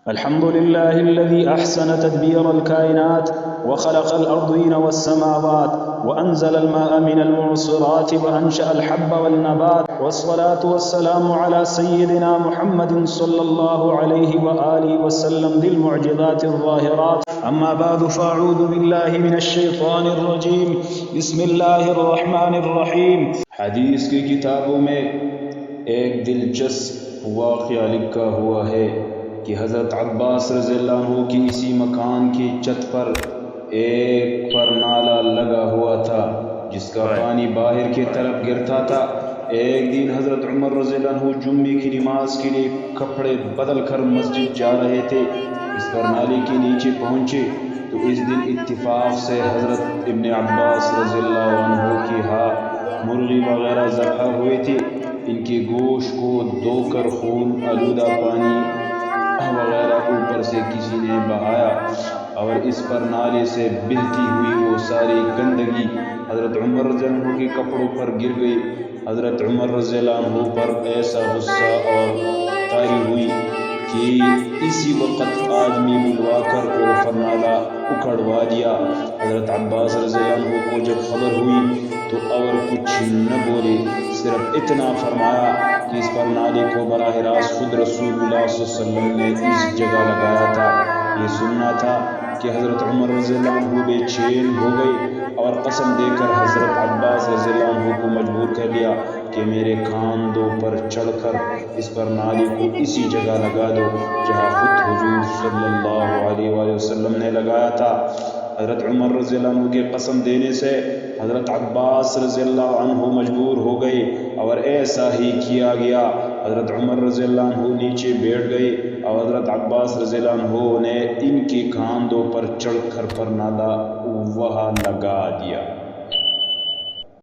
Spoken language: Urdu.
الحمد لله الذي أحسن تدبير الكائنات وخلق الأرضين والسماوات وأنزل الماء من المعصرات وأنشأ الحب والنبات، والصلاة والسلام على سيدنا محمد صلى الله عليه وآله وسلم ذي المعجزات الظاهرات. أما بعد فأعوذ بالله من الشيطان الرجيم. بسم الله الرحمن الرحیم. حدیث کی کتابوں میں ایک دلچسپ واقعہ لکھا ہوا ہے کہ حضرت عباس رضی اللہ عنہ کی اسی مکان کی چھت پر ایک پر نالا لگا ہوا تھا جس کا پانی باہر کی طرف گرتا تھا۔ ایک دن حضرت عمر رضی اللہ عنہ جمعے کی نماز کے لیے کپڑے بدل کر مسجد جا رہے تھے۔ اس پر نالے کے نیچے پہنچے تو اس دن اتفاق سے حضرت ابن عباس رضی اللہ عنہ کی مرغی وغیرہ ذبح ہوئے تھے۔ ان کے گوشت کو دھو کر خون آلودہ پانی وغیرہ اوپر سے کسی نے بہایا اور اس پر نالے سے بہتی ہوئی وہ ساری گندگی حضرت عمر رضی اللہ عنہ کے کپڑوں پر گر گئی۔ حضرت عمر رضی اللہ عنہ پر ایسا غصہ اور طاری ہوئی کہ اسی وقت آدمی بلوا کر وہ فرنالا اکھڑوا دیا۔ حضرت عباس رضی اللہ عنہ کو جب خبر ہوئی تو اور کچھ نہ بولے، صرف اتنا فرمایا کہ اس پر نالے کو براہ راست خود رسول اللہ صلی اللہ علیہ وسلم نے اس جگہ لگایا تھا۔ یہ سننا تھا کہ حضرت عمر رضی اللہ عنہ بے چین ہو گئے اور قسم دے کر حضرت عباس رضی اللہ عنہ کو مجبور کر لیا کہ میرے کاندھوں پر چڑھ کر اس پر نالے کو اسی جگہ لگا دو جہاں خود حضور صلی اللہ علیہ وآلہ وسلم نے لگایا تھا۔ حضرت عمر رضی اللہ عنہ کے قسم دینے سے حضرت عباس رضی اللہ عنہ مجبور ہو گئے اور ایسا ہی کیا گیا۔ حضرت عمر رضی اللہ عنہ نیچے بیٹھ گئے اور حضرت عباس رضی اللہ عنہ نے ان کے کاندھوں پر چڑھ کر پر نالا وہاں لگا دیا۔